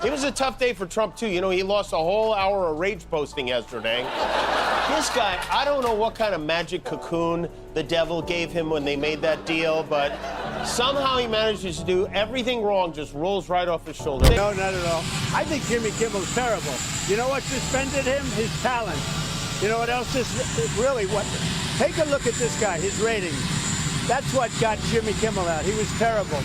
It was a tough day for Trump, too. You know, he lost a whole hour of rage posting yesterday. This guy, I don't know what kind of magic cocoon the devil gave him when they made that deal, but somehow he manages to do everything wrong, just rolls right off his shoulder. No, not at all. I think Jimmy Kimmel's terrible. You know what suspended him? His talent. You know what else is really what? Take a look at this guy, his ratings. That's what got Jimmy Kimmel out. He was terrible.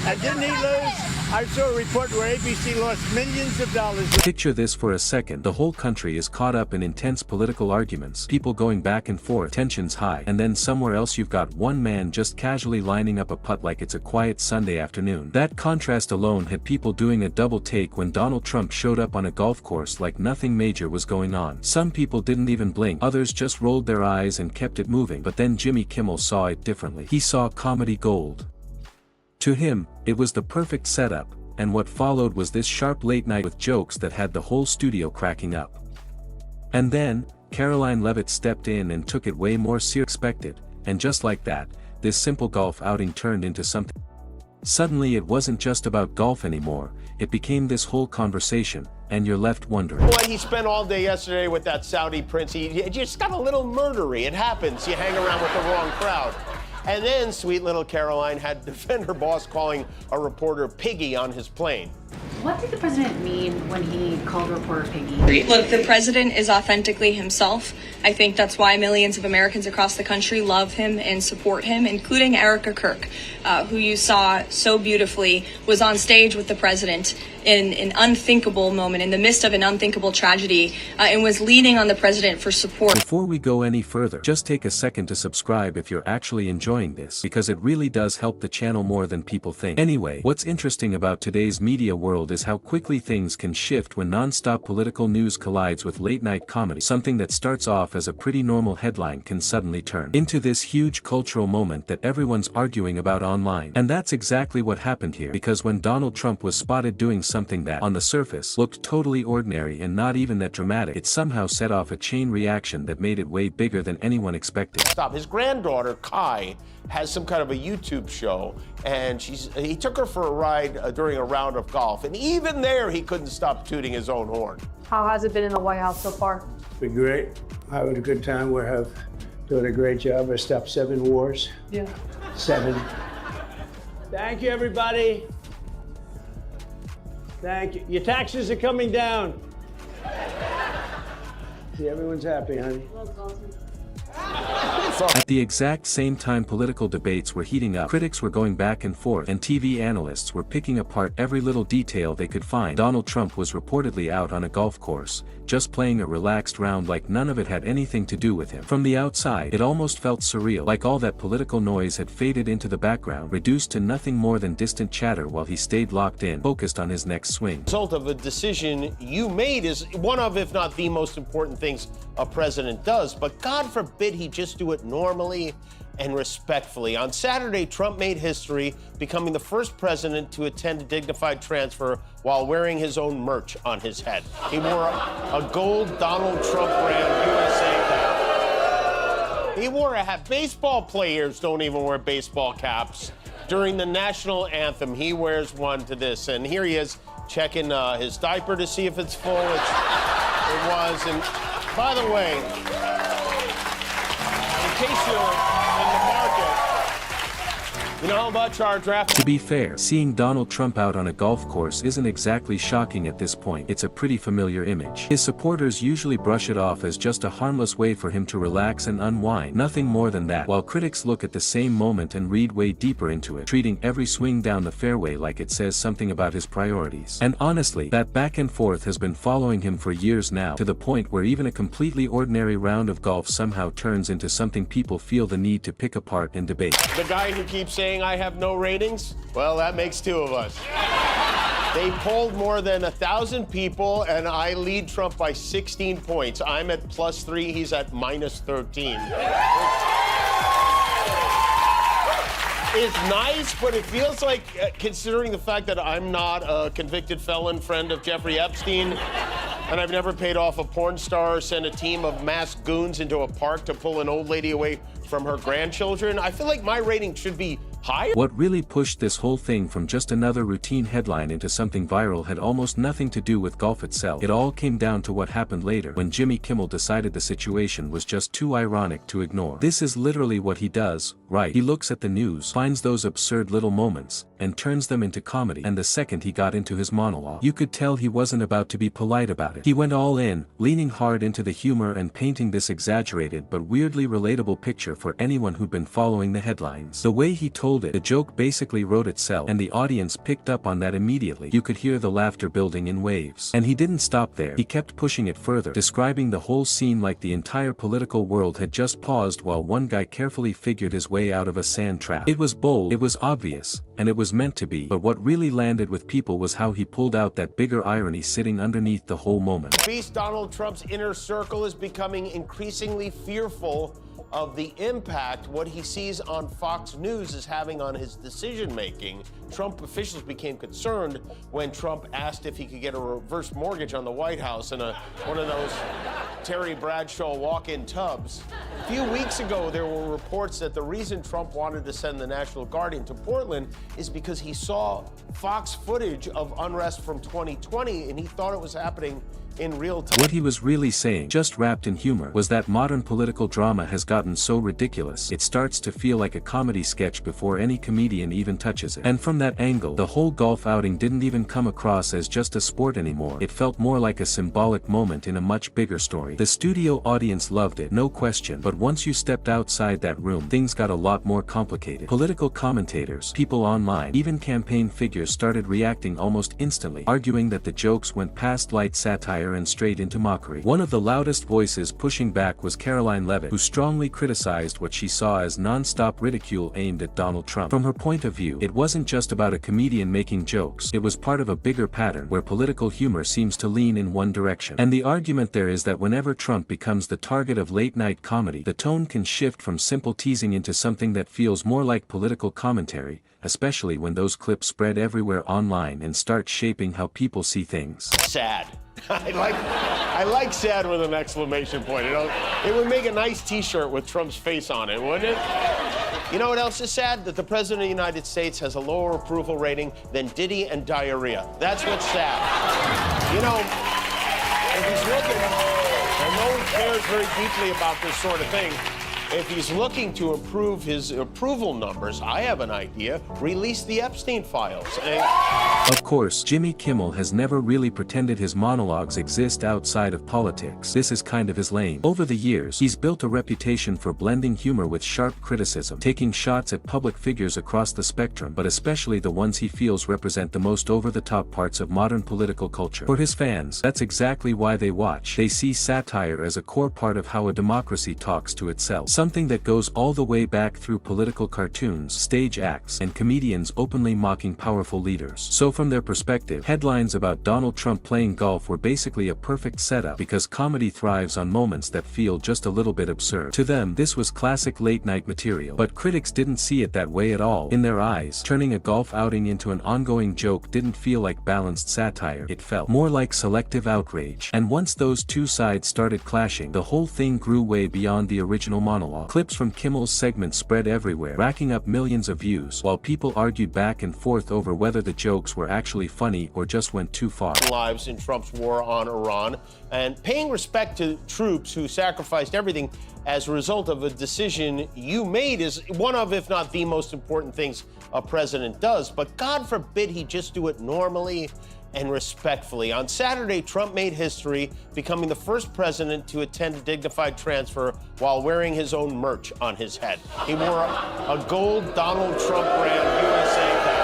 And didn't he lose? I saw a report where ABC lost millions of dollars. Picture this for a second. The whole country is caught up in intense political arguments, people going back and forth, tensions high, and then somewhere else you've got one man just casually lining up a putt like it's a quiet Sunday afternoon. That contrast alone had people doing a double take when Donald Trump showed up on a golf course like nothing major was going on. Some people didn't even blink, others just rolled their eyes and kept it moving. But then Jimmy Kimmel saw it differently. He saw comedy gold. To him, it was the perfect setup, and what followed was this sharp late night with jokes that had the whole studio cracking up. And then, Karoline Leavitt stepped in and took it way more seriously than expected, and just like that, this simple golf outing turned into something. Suddenly it wasn't just about golf anymore, it became this whole conversation, and you're left wondering. Boy, he spent all day yesterday with that Saudi prince. He just got a little murdery. It happens. You hang around with the wrong crowd. And then sweet little Karoline had to defend her boss calling a reporter piggy on his plane. What did the president mean when he called a reporter piggy? Look, the president is authentically himself. I think that's why millions of Americans across the country love him and support him, including Erica Kirk, who you saw so beautifully was on stage with the president in an unthinkable moment, in the midst of an unthinkable tragedy, and was leaning on the president for support. Before we go any further, just take a second to subscribe if you're actually enjoying this, because it really does help the channel more than people think. Anyway, what's interesting about today's media world is how quickly things can shift when non-stop political news collides with late-night comedy. Something that starts off as a pretty normal headline can suddenly turn into this huge cultural moment that everyone's arguing about online. And that's exactly what happened here, because when Donald Trump was spotted doing something that, on the surface, looked totally ordinary and not even that dramatic, it somehow set off a chain reaction that made it way bigger than anyone expected. Stop. His granddaughter, Kai, has some kind of a YouTube show, and he took her for a ride during a round of golf, and even there he couldn't stop tooting his own horn. How has it been in the White House so far? It's been great. Having a good time. We're doing a great job. I stopped 7 wars. Yeah. 7. Thank you, everybody. Thank you. Your taxes are coming down. See, everyone's happy, honey. At the exact same time political debates were heating up, critics were going back and forth, and TV analysts were picking apart every little detail they could find. Donald Trump was reportedly out on a golf course, just playing a relaxed round like none of it had anything to do with him. From the outside, it almost felt surreal, like all that political noise had faded into the background, reduced to nothing more than distant chatter while he stayed locked in, focused on his next swing. The result of a decision you made is one of, if not the most important things a president does, but God forbid he just do it normally and respectfully. On Saturday, Trump made history, becoming the first president to attend a dignified transfer while wearing his own merch on his head. He wore a gold Donald Trump brand USA cap. He wore a hat. Baseball players don't even wear baseball caps. During the national anthem, he wears one to this, and here he is checking his diaper to see if it's full. It was, and by the way, in case you're in the market, you know how much our draft... To be fair, seeing Donald Trump out on a golf course isn't exactly shocking at this point. It's a pretty familiar image. His supporters usually brush it off as just a harmless way for him to relax and unwind. Nothing more than that. While critics look at the same moment and read way deeper into it, treating every swing down the fairway like it says something about his priorities. And honestly, that back and forth has been following him for years now, to the point where even a completely ordinary round of golf somehow turns into something people feel the need to pick apart and debate. The guy who keeps saying I have no ratings? Well, that makes 2 of us. They polled more than 1,000 people, and I lead Trump by 16 points. I'm at +3, he's at -13. It's nice, but it feels like, considering the fact that I'm not a convicted felon friend of Jeffrey Epstein, and I've never paid off a porn star or sent a team of masked goons into a park to pull an old lady away from her grandchildren, I feel like my rating should be higher? What really pushed this whole thing from just another routine headline into something viral had almost nothing to do with golf itself. It all came down to what happened later when Jimmy Kimmel decided the situation was just too ironic to ignore. This is literally what he does, right? He looks at the news, finds those absurd little moments, and turns them into comedy. And the second he got into his monologue, you could tell he wasn't about to be polite about it. He went all in, leaning hard into the humor and painting this exaggerated but weirdly relatable picture for anyone who'd been following the headlines. The way he told it, the joke basically wrote itself, and the audience picked up on that immediately. You could hear the laughter building in waves. And he didn't stop there. He kept pushing it further, describing the whole scene like the entire political world had just paused while one guy carefully figured his way out of a sand trap. It was bold, it was obvious, and it was meant to be, but what really landed with people was how he pulled out that bigger irony sitting underneath the whole moment. Beast Donald Trump's inner circle is becoming increasingly fearful of the impact what he sees on Fox News is having on his decision-making. Trump officials became concerned when Trump asked if he could get a reverse mortgage on the White House in one of those Terry Bradshaw walk-in tubs. A few weeks ago, there were reports that the reason Trump wanted to send the National Guard into Portland is because he saw Fox footage of unrest from 2020 and he thought it was happening in real time. What he was really saying, just wrapped in humor, was that modern political drama has gotten so ridiculous it starts to feel like a comedy sketch before any comedian even touches it. And from that angle, the whole golf outing didn't even come across as just a sport anymore. It felt more like a symbolic moment in a much bigger story. The studio audience loved it, no question, but once you stepped outside that room, things got a lot more complicated. Political commentators, people online, even campaign figures started reacting almost instantly, arguing that the jokes went past light satire and straight into mockery. One of the loudest voices pushing back was Karoline Leavitt, who strongly criticized what she saw as non-stop ridicule aimed at Donald Trump. From her point of view, it wasn't just about a comedian making jokes, it was part of a bigger pattern where political humor seems to lean in one direction. And the argument there is that whenever Trump becomes the target of late-night comedy, the tone can shift from simple teasing into something that feels more like political commentary, especially when those clips spread everywhere online and start shaping how people see things. Sad. I like sad with an exclamation point. It would make a nice t-shirt with Trump's face on it, wouldn't it? You know what else is sad? That the President of the United States has a lower approval rating than Diddy and diarrhea. That's what's sad. You know, if he's looking, and no one cares very deeply about this sort of thing, if he's looking to improve his approval numbers, I have an idea. Release the Epstein files. Of course, Jimmy Kimmel has never really pretended his monologues exist outside of politics. This is kind of his lane. Over the years, he's built a reputation for blending humor with sharp criticism, taking shots at public figures across the spectrum, but especially the ones he feels represent the most over-the-top parts of modern political culture. For his fans, that's exactly why they watch. They see satire as a core part of how a democracy talks to itself. Something that goes all the way back through political cartoons, stage acts, and comedians openly mocking powerful leaders. So from their perspective, headlines about Donald Trump playing golf were basically a perfect setup because comedy thrives on moments that feel just a little bit absurd. To them, this was classic late-night material. But critics didn't see it that way at all. In their eyes, turning a golf outing into an ongoing joke didn't feel like balanced satire. It felt more like selective outrage. And once those two sides started clashing, the whole thing grew way beyond the original monologue. Clips from Kimmel's segment spread everywhere, racking up millions of views, while people argued back and forth over whether the jokes were actually funny or just went too far. Lives in Trump's war on Iran, and paying respect to troops who sacrificed everything as a result of a decision you made is one of, if not the most important things a president does. But God forbid he just do it normally and respectfully. On Saturday, Trump made history, becoming the first president to attend a dignified transfer while wearing his own merch on his head. He wore a gold Donald Trump brand USA cap.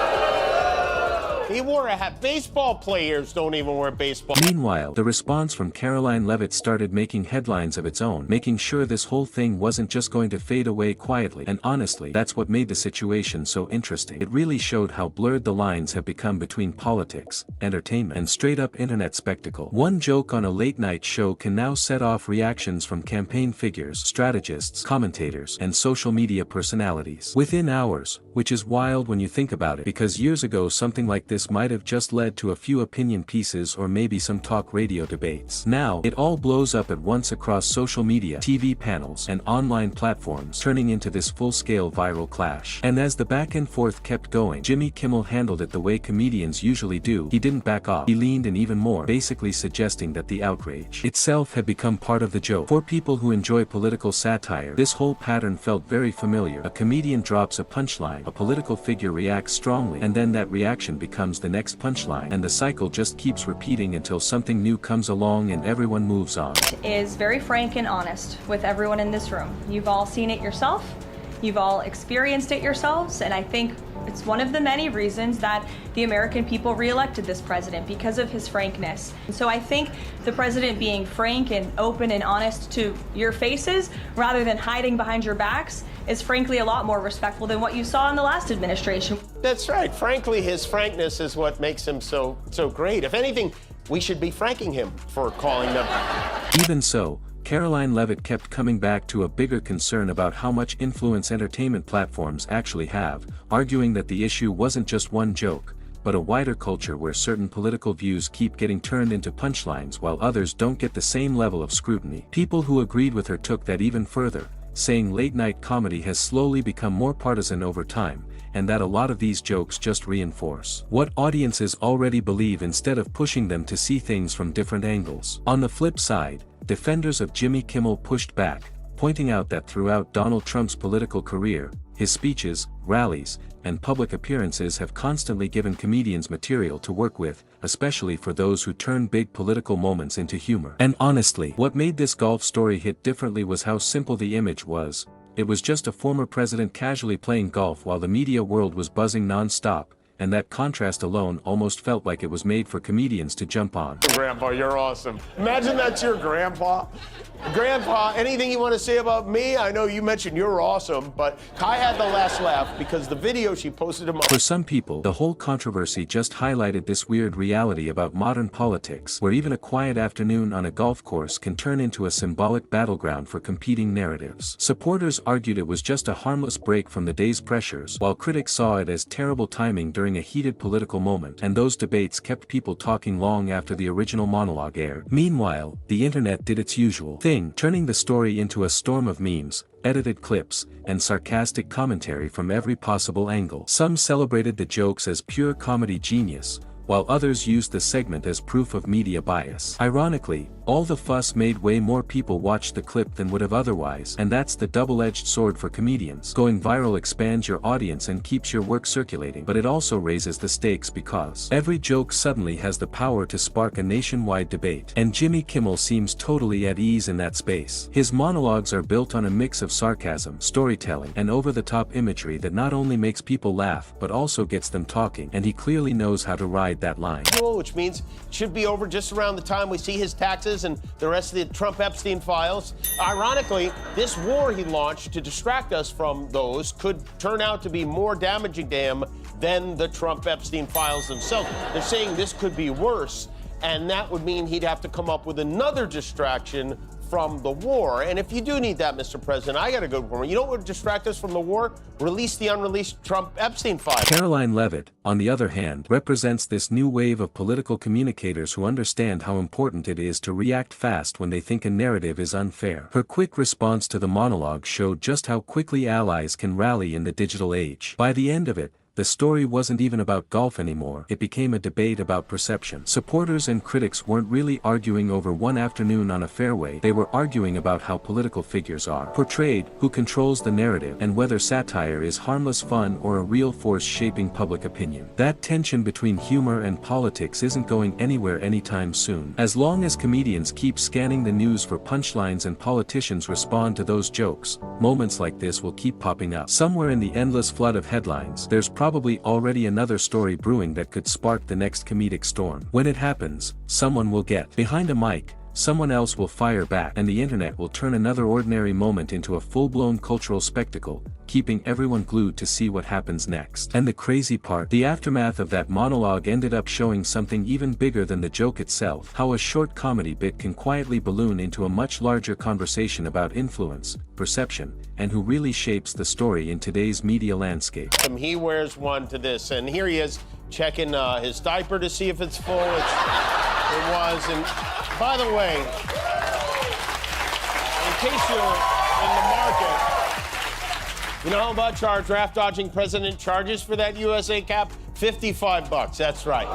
He wore a hat. Baseball players don't even wear baseball. Meanwhile, the response from Karoline Leavitt started making headlines of its own, making sure this whole thing wasn't just going to fade away quietly. And honestly, that's what made the situation so interesting. It really showed how blurred the lines have become between politics, entertainment, and straight-up internet spectacle. One joke on a late-night show can now set off reactions from campaign figures, strategists, commentators, and social media personalities within hours, which is wild when you think about it, because years ago something like this this might have just led to a few opinion pieces or maybe some talk radio debates. Now, it all blows up at once across social media, TV panels, and online platforms, turning into this full-scale viral clash. And as the back and forth kept going, Jimmy Kimmel handled it the way comedians usually do. He didn't back off. He leaned in even more, basically suggesting that the outrage itself had become part of the joke. For people who enjoy political satire, this whole pattern felt very familiar. A comedian drops a punchline, a political figure reacts strongly, and then that reaction becomes the next punchline, and the cycle just keeps repeating until something new comes along and everyone moves on. Is very frank and honest with everyone in this room. You've all seen it yourself. You've all experienced it yourselves, and I think it's one of the many reasons that the American people re-elected this president, because of his frankness. And so I think the president being frank and open and honest to your faces, rather than hiding behind your backs, is frankly a lot more respectful than what you saw in the last administration. That's right. Frankly, his frankness is what makes him so great. If anything, we should be franking him for calling them. Even so, Karoline Leavitt kept coming back to a bigger concern about how much influence entertainment platforms actually have, arguing that the issue wasn't just one joke, but a wider culture where certain political views keep getting turned into punchlines while others don't get the same level of scrutiny. People who agreed with her took that even further, saying late-night comedy has slowly become more partisan over time, and that a lot of these jokes just reinforce what audiences already believe instead of pushing them to see things from different angles. On the flip side, defenders of Jimmy Kimmel pushed back, pointing out that throughout Donald Trump's political career, his speeches, rallies, and public appearances have constantly given comedians material to work with, especially for those who turn big political moments into humor. And honestly, what made this golf story hit differently was how simple the image was. It was just a former president casually playing golf while the media world was buzzing non-stop, and that contrast alone almost felt like it was made for comedians to jump on. Grandpa, you're awesome. Imagine that's your grandpa. Grandpa, anything you want to say about me? I know you mentioned you're awesome, but Kai had the last laugh because the video she posted him on. For some people, the whole controversy just highlighted this weird reality about modern politics, where even a quiet afternoon on a golf course can turn into a symbolic battleground for competing narratives. Supporters argued it was just a harmless break from the day's pressures, while critics saw it as terrible timing during a heated political moment, and those debates kept people talking long after the original monologue aired. Meanwhile, the internet did its usual thing, turning the story into a storm of memes, edited clips, and sarcastic commentary from every possible angle. Some celebrated the jokes as pure comedy genius, while others used the segment as proof of media bias. Ironically, all the fuss made way more people watch the clip than would have otherwise, and that's the double-edged sword for comedians. Going viral expands your audience and keeps your work circulating, but it also raises the stakes because every joke suddenly has the power to spark a nationwide debate. And Jimmy Kimmel seems totally at ease in that space. His monologues are built on a mix of sarcasm, storytelling, and over-the-top imagery that not only makes people laugh but also gets them talking, and he clearly knows how to ride that line. Which means it should be over just around the time we see his taxes and the rest of the Trump-Epstein files. Ironically, this war he launched to distract us from those could turn out to be more damaging to him than the Trump-Epstein files themselves. They're saying this could be worse, and that would mean he'd have to come up with another distraction from the war. And if you do need that, Mr. President, I got a good one. You know what would distract us from the war? Release the unreleased Trump-Epstein files. Karoline Leavitt, on the other hand, represents this new wave of political communicators who understand how important it is to react fast when they think a narrative is unfair. Her quick response to the monologue showed just how quickly allies can rally in the digital age. By the end of it, the story wasn't even about golf anymore. It became a debate about perception. Supporters and critics weren't really arguing over one afternoon on a fairway. They were arguing about how political figures are portrayed, who controls the narrative, and whether satire is harmless fun or a real force shaping public opinion. That tension between humor and politics isn't going anywhere anytime soon. As long as comedians keep scanning the news for punchlines and politicians respond to those jokes, moments like this will keep popping up. Somewhere in the endless flood of headlines, there's probably already another story brewing that could spark the next comedic storm. When it happens, someone will get behind a mic, someone else will fire back and the internet will turn another ordinary moment into a full-blown cultural spectacle, keeping everyone glued to see what happens next. And the crazy part, the aftermath of that monologue ended up showing something even bigger than the joke itself, how a short comedy bit can quietly balloon into a much larger conversation about influence, perception, and who really shapes the story in today's media landscape. He wears one to this, and here he is checking his diaper to see if it's full. It was, and by the way, in case you're in the market, you know how much our draft-dodging president charges for that USA cap? $55, that's right.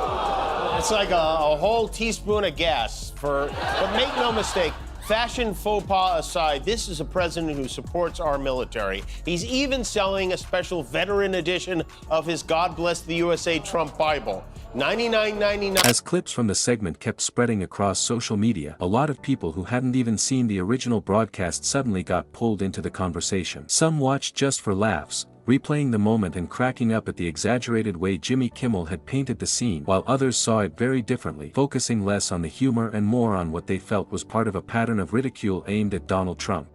It's like a whole teaspoon of gas but make no mistake, fashion faux pas aside, this is a president who supports our military. He's even selling a special veteran edition of his God Bless the USA Trump Bible. $99.99. As clips from the segment kept spreading across social media, a lot of people who hadn't even seen the original broadcast suddenly got pulled into the conversation. Some watched just for laughs, replaying the moment and cracking up at the exaggerated way Jimmy Kimmel had painted the scene, while others saw it very differently, focusing less on the humor and more on what they felt was part of a pattern of ridicule aimed at Donald Trump.